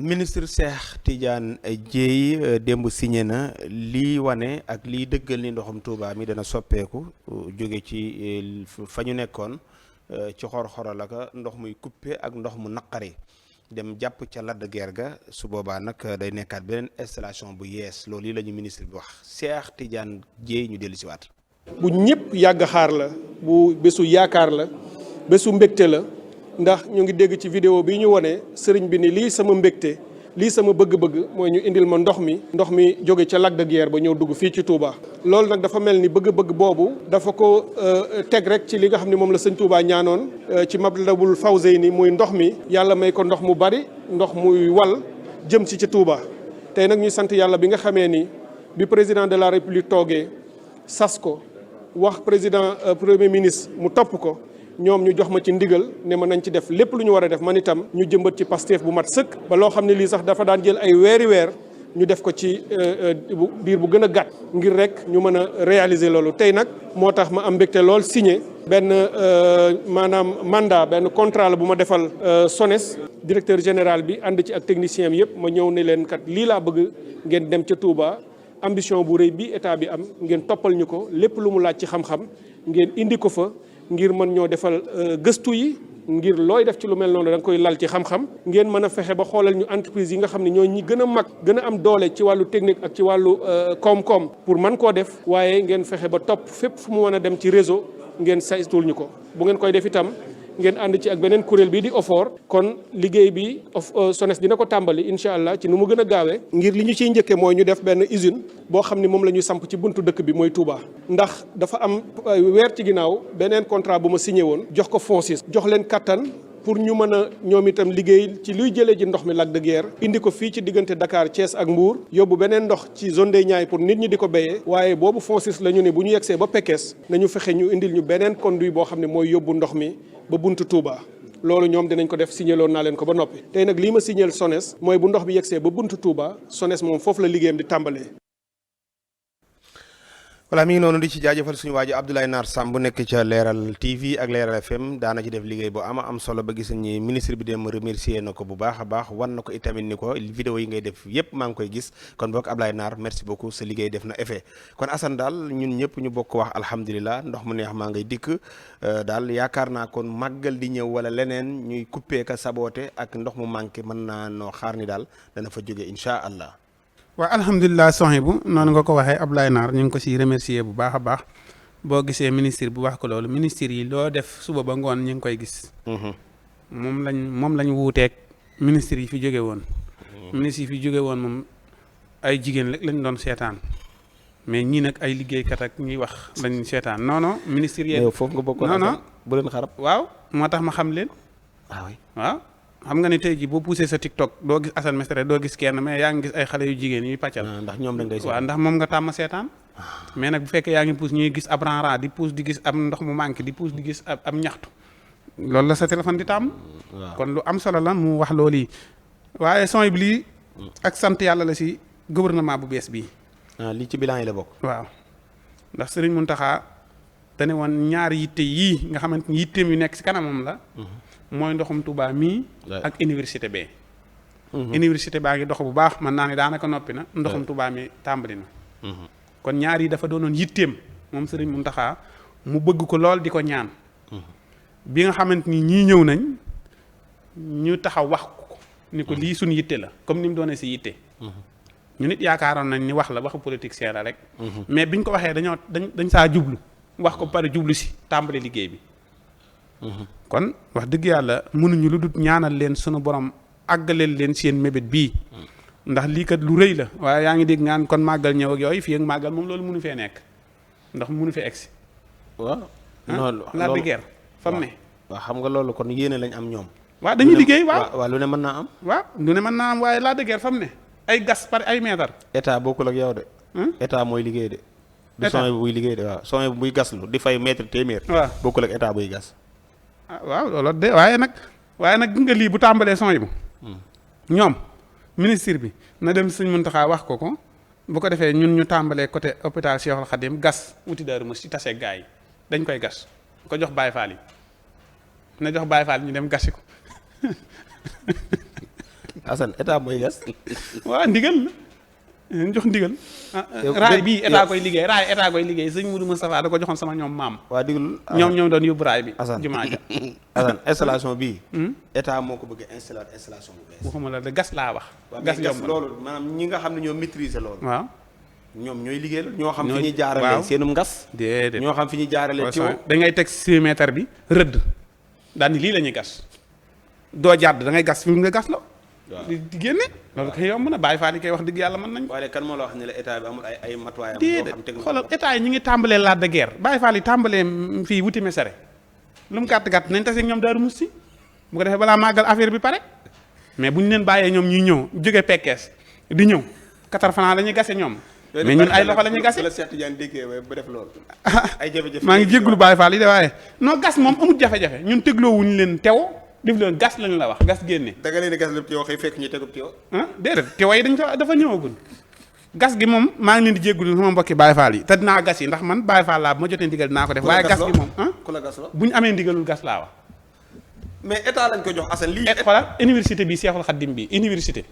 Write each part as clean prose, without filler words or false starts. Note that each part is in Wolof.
ministre Cheikh Tidiane Dièye démb signé na lii wane ak lii dëggal ni ndoxum Touba mi dana soppeeku jóge ci fa ñu nekkoon ci xor-xoral ak ndox muy coupé ak ndox mu naqari dem jàpp ca Lac de Guiers ga su boobaa nag day nekkaat beneen installation bu yees loolu yi la ñu ministre bi wax Cheikh Tidiane Dièye ñu dellu si waat. bu ñëpp yàgg xaar la bu bésu yaakaar la bésu mbégte la. ndax ñu ngi dégg ci vidéo bi ñu wone sëriñ bi ni lii sama mbégte lii sama bëgg-bëgg mooy ñu indil ma ndox mi jóge ca Lac de Guiers ba ñëw dugg fii ci Touba. loolu nag dafa mel ni bëgg-bëgg boobu dafa ko teg rek ci li nga xam ne moom la sëñ Touba ñaanoon ci Matlabul Fawzayni muy ndox mi yàlla may ko ndox mu bari ndox muy wal jëm ci Touba. tey nag ñuy sant yàlla bi nga xamee ni bi président de la république toogee sas ko wax président premier ministre mu topp ko. ñoom ñu jox ma ci ndigal ne ma nañ ci def lépp lu ñu war a def man itam ñu jëmbat ci Pastef bu mat sëkk ba loo xam ne lii sax dafa daan jël ay weer ñu def ko ci biir bu gën a gàtt ngir rek ñu mën a réaliser loolu tey nag moo tax ma am mbégte lool signé benn maanaam mandat benn contrat la bu ma defal SONES directeur général bi ànd ci ak technicien bi yëpp ma ñëw ne leen kat lii laa bëgg ngeen dem ca Touba ambition bu rëy bi état bi am ngeen toppal ñu ko lépp lu mu laaj ci xam-xam ngeen indi ko fa ngir mën ñoo defal gëstu yi ngir looy def ci lu mel noonu da nga koy lal ci xam-xam ngeen mën a fexe ba xoolal ñu entreprise yi nga xam ne ñoo ñi gën a mag gën a am doole ci wàllu technique ak ci wàllu koom-koom pour mën koo def waaye ngeen fexe ba topp fépp fu mu mën a dem ci réseau ngeen saytul ñu ko bu ngeen koy def itam ngeen ànd ci ak beneen kuréel bii di OFOR kon liggéey bi SONES dina ko tàmbali incha allah ci nu mu gën a gaawee ngir li ñu ciy njëkkee mooy ñu def benn usine boo xam ni moom la ñuy samp ci buntu dëkk bi mooy Touba. ndax dafa am weer ci ginnaaw beneen contrat bu ma signé woon jox ko FONSIS jox leen kattan pour ñu mën a ñoom itam liggéey ci luy jëlee ji ndox mi Lac de Guiers indi ko fii ci diggante Dakar Thiès ak Mbour yóbbu beneen ndox ci zone des Niayes pour nit ñi di ko béyee waaye boobu FONSIS la ñu ne bu ñu yegsee ba Pekes nañu fexe ñu indil ñu beneen conduit boo xam ne mooy yóbbu ndox mi ba buntu Touba loolu ñoom dinañ ko def signaloon naa leen ko ba noppi tey nag lii ma signal SONES mooy bu ndox bi yegsee ba buntu Touba SONES moom foofu la liggéeyam di tàmbalee. voilà mi ngi noonu di ci jaajëfal suñu waa ji Abdoulaye Nar Samb bu nekk ca Leeral TV ak Leeral FM daana ci def liggéey bu am solo ba gis ni ministre bi dem remercier na ko bu baax a baax wan na ko itamit ni ko vidéo yi ngay def yépp maa ngi koy gis kon bokk Abdoulaye Nar merci beaucoup sa liggéey def na effet kon Assane daal ñun ñëpp ñu bokk wax alhamdulilah ndox mu neex maa ngay dikk daal yaakaar naa kon màggal di ñëw wala leneen ñuy coupé ka saboote ak ndox mu manqué mën naa noo xaar ni daal dana fa jóge incha allah. waaw alhamdulilah Sohaibou noonu nga ko waxee Abdoulaye Nar ñu ngi ko si remercier bu baax a baax boo gisee ministre bu wax ko loolu ministre yi loo def suba ba ngoon ñu ngi koy gis. moom lañ wuuteeg ministre yi fi jóge woon. ministre yi fi jóge woon moom ay jigéen rek lañ doon seetaan mais ñii nag ay liggéeykat ak ñuy wax lañ seetaan non ministre yi. foofu nga bokkoon non bu leen xarab. waaw moo tax ma xam leen. waaw. xam nga ne tey jii boo poussé sa TikTok doo gis Assane Mestre doo gis kenn mais yaa ngi gis ay xale yu jigéen yuy pàccal. ndax ñoom dañ koy seetaan waaw ndax moom nga tàmm seetaan. mais nag bu fekkee yaa ngi pousse ñuy gis ab ranra di pousse di gis am ndox mu manqué di pousse di gis am ñaxtu loolu la sa téléphone di tàmm. kon lu am solo la mu wax loolu yi waaye son bi lii ak sant yàlla la si gouvernement bu bees bii. lii ci bilan yi la bokk. waaw ndax Serigne Mountakha dane woon ñaari yitte yii nga xamante ni yitteem yu nekk si kanamam la. mooy ndoxum Touba mii ak université bee. université baa ngi dox bu baax mën naa ne daanaka noppi na ndoxum Touba mi tàmbali na. kon ñaar yi dafa doonoon yitteem moom Serigne Mountakha mu bëgg ko lool di ko ñaan. bi nga xamante ni ñii ñëw nañ ñu taxaw wax ko ni ko lii suñu yitte la comme ni mu doonee si yitte. ñu nit yaakaaroon nañ ni wax la waxu politicien la rek. mais biñ ko waxee dañ saa jublu wax ko pare jublu si tàmbali liggéey bi. kon wax dëgg yàlla mënuñu lu dut ñaanal leen sunu borom àggaleel leen seen mébét bii ndax lii kat lu rëy la waaye yaa ngi dégg ngaan kon màggal ñëw ak yooyu fii ak màggal moom loolu mënu fee nekk ndax mënu fee egsi. waaw non Lac de Guiers fam ne. waaw xam nga loolu kon yéene lañ am ñoom. waaw dañuy liggéey waaw lu ne mën naa am. waaw lu ne mën naa am waaye Lac de Guiers fam ne ay gas par ay meetar. état bokkul ak yow de. état mooy liggéey de. du Sohaibou buy liggéey de waaw Sohaibou buy gaslu di fay mètre téeméer. waaw bokkul ak état buy gas. waaw loolu de waaye nag gis nga lii bu tàmbalee Sohaibou ñoom ministre bi na dem Sëñ Mountakha wax ko bu ko defee ñun ñu tàmbalee côté hôpital Cheikhoul Khadim gas wuti Daaru Muxti tase gaa yi dañ koy gas ko jox Baye Fall yi na jox Baye Fall ñu dem gasi ko Assane état mooy gas. waaw ndigal la ñu jox ndigal. raay bii état koy liggéey raay état koy liggéey sëñ Moudou Moustapha da ko joxoon sama ñoom maam. waa digul ñoom doon yóbbu raay bi. Assane jumaa ja. Assane installation bii. état moo ko bëgg a installé installation bu bees. waxuma la de gas laa wax. gas yomb na loolu maanaam ñi nga xam ne ñoo maîtriser loolu. waaw. ñoom ñooy liggéey la ñoo xam fi ñuy jaarale seenum ngas. déedéet ñoo xam fi ñuy jaarale tiwo. da ngay teg 6 mètres bi rëdd daal ni lii la ñuy gas doo jàdd da ngay gas fi nga gas la. waaw di génne loolu kay yomb na Baye Fall yi koy wax dëgg yàlla mën nañ ko. waaye kan moo la wax ne la état bi amul ay matuwaayam. déedéet xoolal état yi ñu ngi tàmbalee laat de guerre Baye Fall yi tàmbalee fii wuti mesere lu mu gàtt nañ tase ak ñoom Daaru Musti bu ko defee balaa màggal affaire bi pare mais bu ñu leen bàyyee ñoom ñuy ñëw jóge Pekkees di ñëw 4 francs la ñuy gase ñoom. mais ñun ay loxo la ñuy gase. la Cheikh Tidiane déggee ba def loolu. ay jafe-jafe maa ngi jéggulu Baye Fall yi de waaye non gas moom amut jafe-jafe ñun tegloo wuñu leen tew def leen gas lañu la wax gas génne. da nga leen gas lépp teew xëy fekk ñu tegub teew. déedéet teew yi dafa ñëwagul gas gi moom maa ngi leen di jéggulu sama mbokki Baye Fall yi te dinaa gas yi ndax man Baye Fall laa bu ma jotee ndigal dinaa ko def. waaye gas gi moom ku la gas la bu ñu amee ndigalul gas laa wax. mais état lañ ko jox Assane lii. xoolal université bi Seexul Xaddim bi université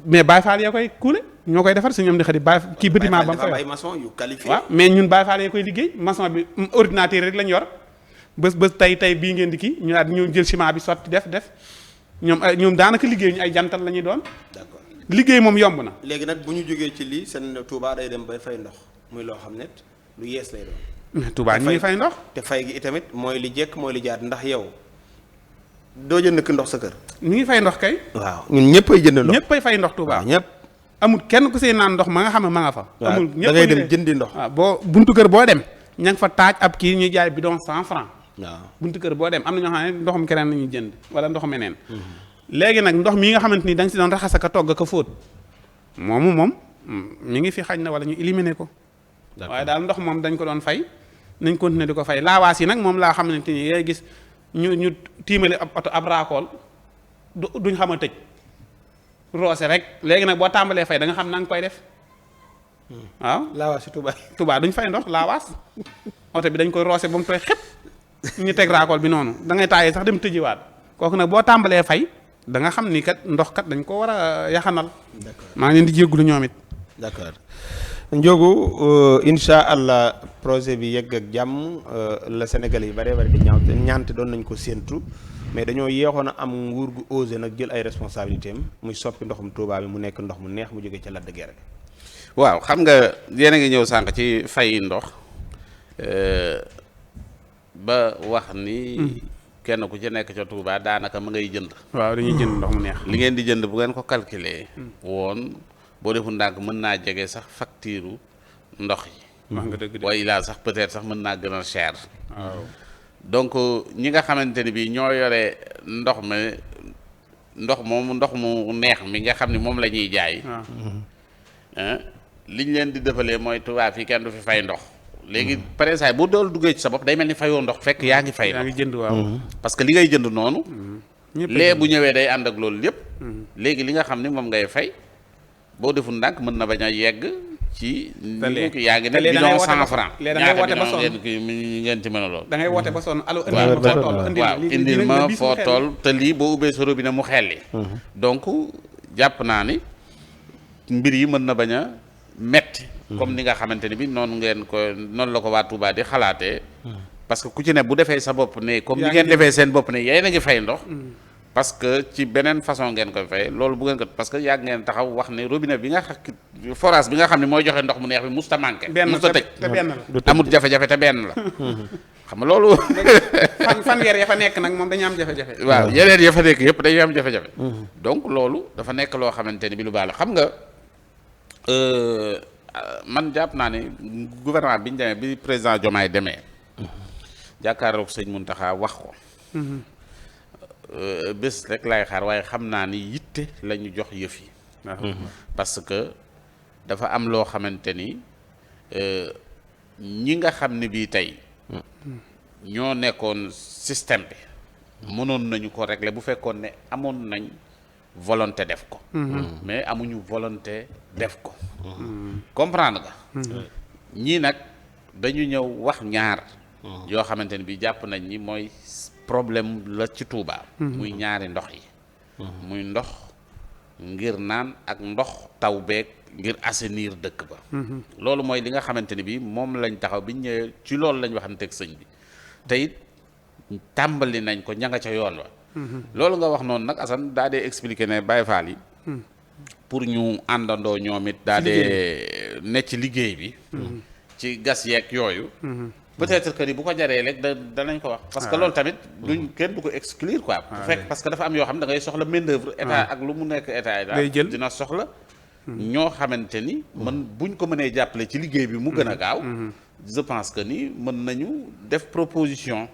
mais Baye Fall yaa koy kuule ñoo koy defar suñu am di xarit Baye kii bâtiment ba mu koy ay maçon yu qualifié. waaw mais ñun Baye Fall yaa koy liggéey maçon bi ordinateur rek lañ yor bés tey bii ngeen di kii ñu daal ñëw jël ciment bi sotti def ñoom daanaka liggéey ñu ay jantal la ñuy doon. d'accord liggéey moom yomb na. léegi nag bu ñu jógee ci lii seen Touba day dem bay fay ndox muy loo xam ne lu yees lay doon. mais Touba ñu ngi fay ndox. te fay gi itamit mooy li jekk mooy li jaat ndax yow doo jënd ndox sa kër. ñu ngi fay ndox kay. waaw ñun ñëppay jënd ndox. ñëppay fay ndox Touba. ñëpp. amul kenn ku see naan ndox ma nga xam ne ma nga fa. amul ñëpp da ngay dem jëndi ndox. waaw boo buntu kër boo dem ña nga fa taaj ab kii ñuy jaay bidon 100 francs. waaw buntu kër boo dem am na ñoo xam ne ndoxum keneen la ñuy jënd wala ndoxum meneen. léegi nag ndox mi nga xamante ni da nga si doon raxas ak a togg ak a fóot moom mi ngi fi xañ na wala ñu éliminer ko. waaye daal ndox moom dañ ko doon fay nañ continuer di ko fay laawaas yi nag moom laa xamante ni ngay gis ñu tiimale ab oto ab raakool duñ xam a tëj roose rek léegi nag boo tàmbalee fay da nga xam na nga koy def waaw. laawaas si Touba duñ fay ndox laawaas oto bi dañ koy roose ba mu tooy xëpp ñu teg raakool bi noonu da ngay taayee sax dem tëjiwaat kooku nag boo tàmbalee fay da nga xam ni kat ndox kat dañ ko war a yaxanal. d'accord maa ngi leen di jéggulu ñoom it. d'accord Ndiogou incha allah projet bi yegg ak jàmm la Sénégal yi bëree bëri di ñaante doon nañ ko séentu mais dañoo yeexoon a am nguur gu osé nag jël ay responsabilités am muy soppi ndoxum Touba bi mu nekk ndox mu neex mu jóge ca Lac de Guiers. waaw xam nga yéen a ngi ñëw sànq ci fay ndox ba wax ni. kenn ku ci nekk ca Touba daanaka ma ngay jënd. waaw dañuy jënd ndox mu neex. li ngeen di jënd bu ngeen ko calculer woon boo defu ndànk mën naa jege sax facture ndox yi. wax nga dëgg de waaye laa sax peut-être sax mën naa gën a cher. waaw donc ñi nga xamante ni bii ñoo yore ndox mu neex mi nga xam ni moom la ñuy jaay. liñ leen di defalee mooy Touba fii kenn du fi fay ndox. léegi par exemple boo dool duggee ci sa bopp day mel ni fayoo ndox fekk yaa ngi fay. yaa ngi jënd waaw. parce que li ngay jënd noonu. lee bu ñëwee day ànd ak loolu lépp. léegi li nga xam ni moom ngay fay boo deful ndànk mën na bañ a yegg ci. yaa ngi ne bidon 100 francs. léegi da ngay woote ba sonn ngeen ci mën a lool. da ngay woote ba sonn allo. indil ma foo tool te lii boo ubbee sa robinet mu xelli. donc jàpp naa ni mbir yi mën na bañ a metti comme ni nga xamante ni bi noonu la ko waa Touba di xalaatee. parce que ku ci ne bu defee sa bopp ne comme ni ngeen defee seen bopp ne yéen a ngi fay ndox. parce que ci beneen façon ngeen koy fay loolu bu ngeen ko parce que yàgg ngeen taxaw wax ne robinet bi nga forage bi nga xam ne mooy joxe ndox mu neex bi musta manqué. musta tëj te benn la. amul jafe-jafe te benn la. xam nga loolu. fanweer ya fa nekk nag moom dañu am jafe-jafe. waaw yeneen ya fa nekk yëpp dañuy am jafe-jafe. donc loolu dafa nekk loo xamante ni bi lu baax la xam nga. man jàpp naa ne gouvernement bi ñu demee bi président Diomaye demee jàkkaarloog sëñ Mountakha wax ko bés rek laay xaar waaye xam naa ni yitte la ñu jox yëf yi parce que dafa am loo xamante ni ñi nga xam ne bii tey ñoo nekkoon système bi mënoon nañu ko régler bu fekkoon ne amoon nañ volonté def ko mais amuñu volonté def ko comprendre nga ñii nag dañu ñëw wax ñaar yoo xamante ni bi jàpp nañ ni mooy problème la ci Touba muy ñaari ndox yi muy ndox ngir naan ak ndox taw beeg ngir assainir dëkk ba. loolu mooy li nga xamante ni bi moom lañ taxaw biñ ñëwee ci loolu lañ waxanteeg sëñ bi te it tàmbali nañ ko ña nga ca yoon wa. loolu nga wax noonu nag Assane daa dee expliquer ne Baye Fall yi pour ñu àndandoo ñoom it daa dee ne ci liggéey bi ci gas yeeg yooyu peut-être que ni bu ko jaree rek danañ ko wax parce que loolu tamit duñ kenn du ko exclure quoi bu fekk parce que dafa am yoo xam ne da ngay soxla main d'œuvre état ak lu mu nekk état yi daal dina soxla ñoo xamante ni man buñ ko mënee jàppale ci liggéey bi mu gën a gaaw je pense que ni mën nañu def proposition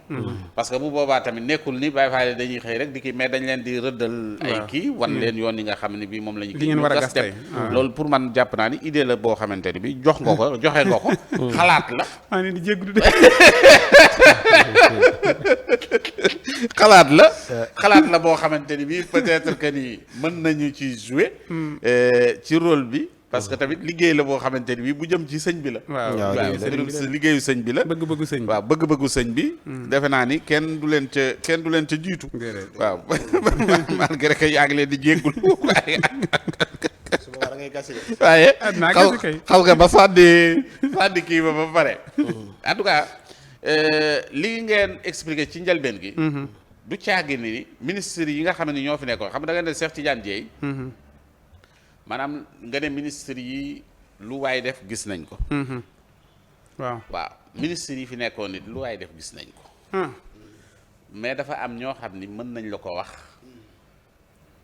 parce que bu boobaa tamit nekkul ni Baye Fall dañuy xëy rek di kii mais dañ leen di rëddal ay kii wan leen yoon yi nga xam ne bi moom la ñu kii war a gas dem loolu pour man jàpp naa ni idée la boo xamante ni bi joxe nga ko xalaat la maa ngi di jéggu de xalaat la boo xamante ni bi peut-être que ni mën nañu ci jouer ci rôle bi parce que tamit liggéey la boo xamante ni bi bu jëm ci sëñ bi la waaw liggéeyu sëñ bi la bëgg-bëggu sëñ bi waaw bëgg-bëggu sëñ bi defe naa ni kenn du leen ca jiitu waaw malgré que yaa ngi leen di jéggul waaye xaw nga ba sànni kii ba pare en tout cas lii ngeen expliqué ci njëlbeen gi du caagi ni ministre yi nga xam ne ñoo fi nekkoon xam nga da nga ne Cheikh Tidiane Dièye maanaam nga ne ministre yi lu waay def gis nañ ko waaw ministre yi fi nekkoon nit lu waay def gis nañ ko mais dafa am ñoo xam ni mën nañ la ko wax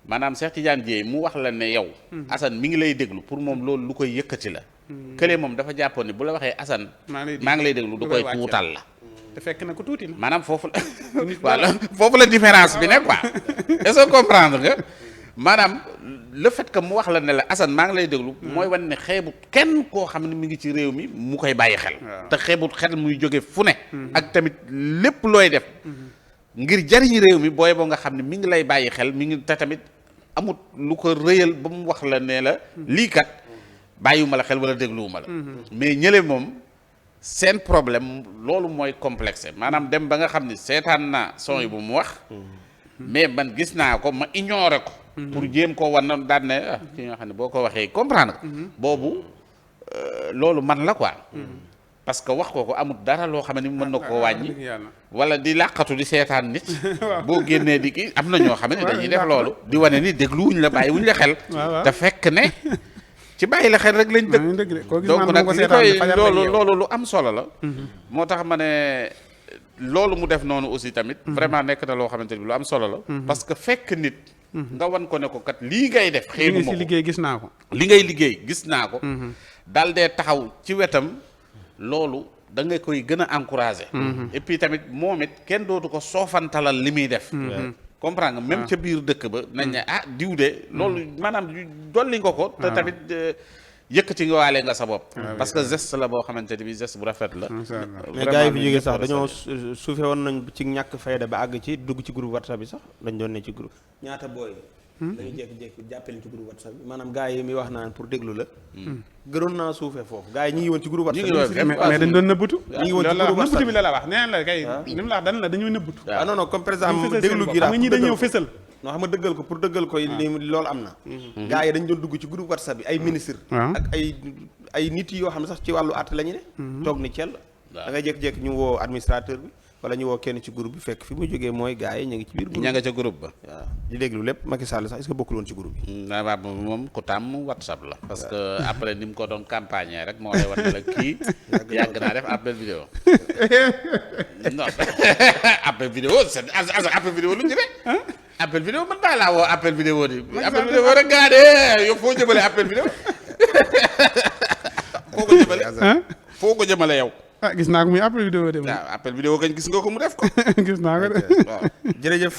maanaam Cheikh Tidiane Dièye mu wax la ne yow Assane mi ngi lay déglu pour moom loolu lu koy yëkkati la kële moom dafa jàppoon ni bu la waxee Assane maa ngi lay déglu du koy tuutal la te fekk na ko tuuti la maanaam foofu la voilà foofu la différence bi ne quoi est-ce que comprendre nga maanaam le fait que mu wax la ne la Assane maa ngi lay déglu mooy wan ne xeebut kenn koo xam ne mi ngi ci réew mi mu koy bàyyi xel te xeebut xel muy jóge fu ne ak tamit lépp looy def ngir jariñ réew mi booy boo nga xam ne mi ngi lay bàyyi xel mi ngi te tamit amut lu ko rëyal ba mu wax la ne la lii kat bàyyiwuma la xel wala dégluwuma la mais ñële moom seen problème loolu mooy complexe maanaam dem ba nga xam ni seetaan naa son yi bu mu wax mais man gis naa ko ma ignoré ko pour jéem koo war na daan ne ci nga xam ne boo ko waxee comprendre boobu loolu man la quoi parce que wax ko amul dara loo xam ne mën na koo wàññi wala di làqatu di seetaan nit boo génnee di kii am na ñoo xam ne dañuy def loolu di wane ni dégluwuñ la bàyyi wuñ la xel te fekk ne ci bàyyi la xel rek lañ dëgg donc nag li koy loolu lu am solo la moo tax ma ne loolu mu def noonu aussi tamit vraiment nekk na loo xamante ni lu am solo la parce que fekk nit nga wan ko ne ko kat lii ngay def xëy na liggéey gis naa ko li ngay liggéey gis naa ko daal dee taxaw ci wetam loolu da nga koy gën a encourager et puis tamit moom it kenn dootu ko soofantalal li muy def comprendre nga même ca biir dëkk ba nañ ne diw de loolu maanaam dolli nga ko te tamit yëkkati nga waale nga sa bopp parce que geste la boo xamante ni bi geste bu rafet la mais gars yi fi jógee sax dañoo suufe woon nañ ci ñàkk fayda ba àgg ci dugg ci groupe WhatsApp bi sax dañ doon ne ci groupe ñaata booy dañu jékki-jékki jàppale ci groupe WhatsApp bi maanaam gars yi mi wax naan pour déglu la gënoon naa suufee foofu gars yi ñi ngi woon ci groupe WhatsApp mais dañ doon nëbbatu ñi ngi woon ci groupe WhatsApp nëbbatu bi la wax neen la kay li mu la wax dañ la dañoo nëbbatu non non comme par exemple déglu gi nga ñi dañoo fësal non xam nga dëggal ko pour dëggal ko loolu am na gars yi dañ doon dugg ci groupe WhatsApp bi ay ministre ak ay nit yoo xam ne sax ci wàllu àtte la ñu ne toog ni cell da ngay jékki-jékki ñu woo administrateur bi wala ñu woo kenn ci groupe bi fekk fi mu jógee mooy gars yi ñu ngi ci biir groupe ña nga ca groupe ba waaw di déglu lépp Macky Sall sax est-ce que bokkul woon ci groupe bi waaw moom ku tàmm WhatsApp la parce que après ni mu ko doon campagne rek moo lay wax ne la kii yàgg naa def appel vidéo non appel vidéo c'est appel vidéo lu ñu ne appel vidéo man daa laa woo appel vidéo di appel vidéo rek gaa de yow foo jëmale appel vidéo foo ko jëmale yow gis naa ko muy appel vidéo de waaw appel vidéo kañ gis nga ko mu def ko gis naa ko de waaw jërëjëf